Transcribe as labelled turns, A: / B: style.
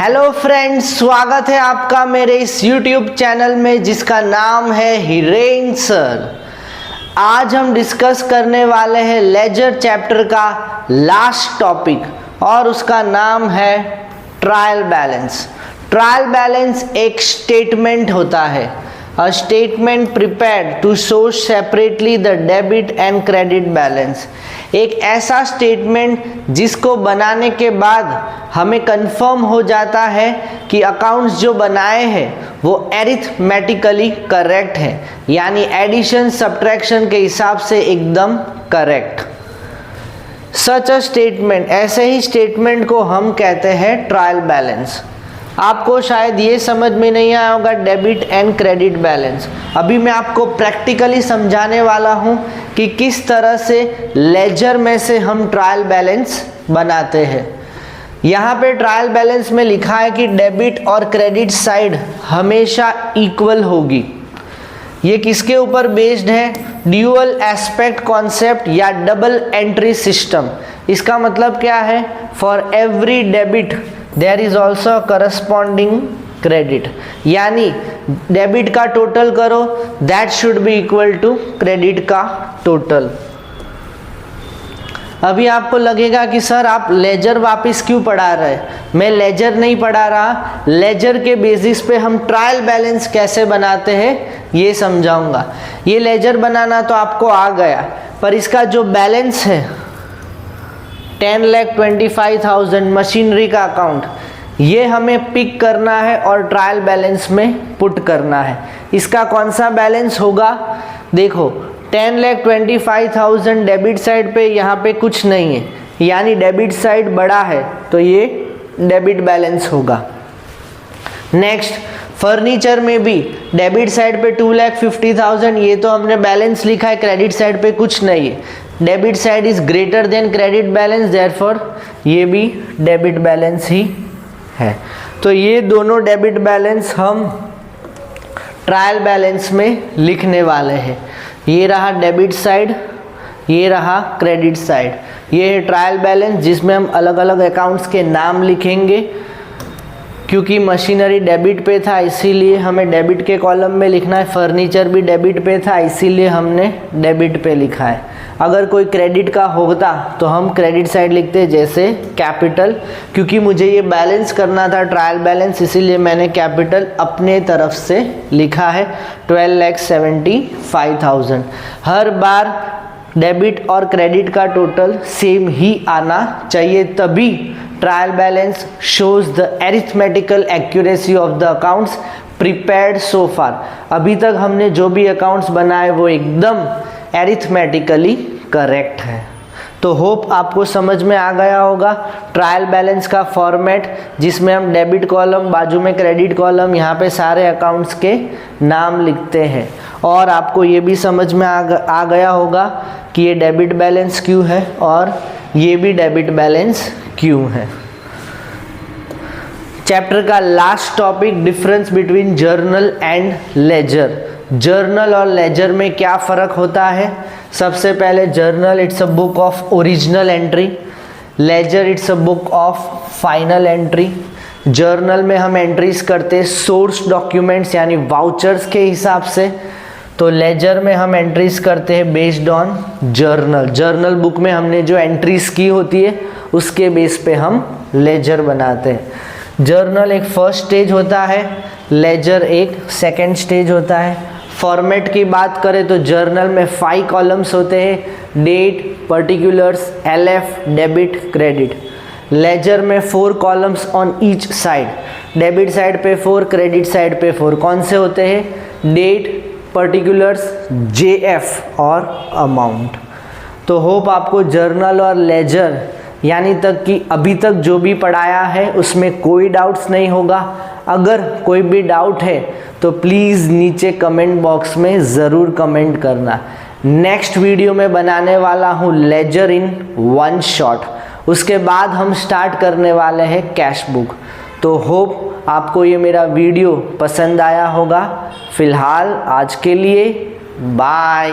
A: Hello friends, स्वागत है आपका मेरे इस YouTube चैनल में जिसका नाम है हिरेन सर। आज हम डिस्कस करने वाले हैं लेजर चैप्टर का लास्ट टॉपिक और उसका नाम है ट्रायल बैलेंस। ट्रायल बैलेंस एक स्टेटमेंट होता है, a statement prepared to show separately the debit and credit balance। एक ऐसा स्टेटमेंट जिसको बनाने के बाद हमें कंफर्म हो जाता है कि अकाउंट्स जो बनाए हैं वो एरिथमेटिकली करेक्ट है, यानी एडिशन सब्ट्रैक्शन के हिसाब से एकदम करेक्ट। सच अ स्टेटमेंट, ऐसे ही स्टेटमेंट को हम कहते हैं ट्रायल बैलेंस। आपको शायद ये समझ में नहीं आया होगा डेबिट एंड क्रेडिट बैलेंस। अभी मैं आपको प्रैक्टिकली समझाने वाला हूँ कि किस तरह से लेजर में से हम ट्रायल बैलेंस बनाते हैं। यहाँ पे ट्रायल बैलेंस में लिखा है कि डेबिट और क्रेडिट साइड हमेशा इक्वल होगी। ये किसके ऊपर बेस्ड है? ड्यूअल एस्पेक्ट कॉन्सेप्ट या डबल एंट्री सिस्टम। इसका मतलब क्या है? For every debit there is also corresponding credit, यानी डेबिट का टोटल करो that should be equal to credit का टोटल। अभी आपको लगेगा कि सर आप लेजर वापस क्यों पढ़ा रहे हैं? मैं लेजर नहीं पढ़ा रहा, लेजर के बेसिस पे हम ट्रायल बैलेंस कैसे बनाते हैं ये समझाऊंगा। ये लेजर बनाना तो आपको आ गया, पर इसका जो बैलेंस है 10,25,000 मशीनरी का अकाउंट, ये हमें पिक करना है और ट्रायल बैलेंस में पुट करना है। इसका कौन सा बैलेंस होगा? देखो 10,25,000 डेबिट साइड पे यहाँ पे कुछ नहीं है, यानी डेबिट साइड बड़ा है तो ये डेबिट बैलेंस होगा। नेक्स्ट, फर्नीचर में भी डेबिट साइड पे 2,50,000, ये तो हमने बैलेंस लिखा है, क्रेडिट साइड पे कुछ नहीं है। Debit side is greater than credit balance, therefore ये भी डेबिट बैलेंस ही है। तो ये दोनों डेबिट बैलेंस हम ट्रायल बैलेंस में लिखने वाले हैं। ये रहा डेबिट साइड, ये रहा क्रेडिट साइड। ये है ट्रायल बैलेंस जिसमें हम अलग अलग अकाउंट्स के नाम लिखेंगे। क्योंकि मशीनरी डेबिट पे था इसीलिए हमें डेबिट के कॉलम में लिखना है, फर्नीचर भी डेबिट पे था इसीलिए हमने डेबिट पे लिखा है। अगर कोई क्रेडिट का होता तो हम क्रेडिट साइड लिखते, जैसे कैपिटल। क्योंकि मुझे ये बैलेंस करना था ट्रायल बैलेंस, इसीलिए मैंने कैपिटल अपने तरफ से लिखा है 12,75,000। हर बार डेबिट और क्रेडिट का टोटल सेम ही आना चाहिए, तभी trial balance shows the arithmetical accuracy of the accounts prepared so far। अभी तक हमने जो भी अकाउंट्स बनाए वो एकदम एरिथमेटिकली करेक्ट है। तो होप आपको समझ में आ गया होगा ट्रायल बैलेंस का फॉर्मेट, जिसमें हम डेबिट कॉलम, बाजू में क्रेडिट कॉलम, यहाँ पे सारे अकाउंट्स के नाम लिखते हैं। और आपको ये भी समझ में आ गया होगा कि ये डेबिट बैलेंस क्यों है और ये भी डेबिट बैलेंस क्यों है। चैप्टर का last topic, difference between journal and ledger. Journal और लेजर में क्या फ़र्क होता है? सबसे पहले journal it's a book of original entry, ledger it's a book of final entry. Journal में हम एंट्रीज करते हैं सोर्स डॉक्यूमेंट्स यानी वाउचर्स के हिसाब से, तो लेजर में हम एंट्रीज करते हैं based on journal. Journal book में हमने जो एंट्रीज की होती है उसके बेस पे हम लेजर बनाते हैं। जर्नल एक फर्स्ट स्टेज होता है, लेजर एक सेकंड स्टेज होता है। फॉर्मेट की बात करें तो जर्नल में 5 कॉलम्स होते हैं, date, particulars, LF, debit, credit. लेजर में 4 columns on each side, debit side पे 4, क्रेडिट साइड पे 4। कौन से होते हैं? डेट, पर्टिकुलर्स, JF और अमाउंट। तो होप आपको जर्नल और लेजर यानी तक कि अभी तक जो भी पढ़ाया है उसमें कोई डाउट्स नहीं होगा। अगर कोई भी डाउट है तो प्लीज़ नीचे कमेंट बॉक्स में ज़रूर कमेंट करना। नेक्स्ट वीडियो में बनाने वाला हूँ लेजर इन 1 शॉट, उसके बाद हम स्टार्ट करने वाले हैं कैश बुक। तो होप आपको ये मेरा वीडियो पसंद आया होगा। फ़िलहाल आज के लिए बाय।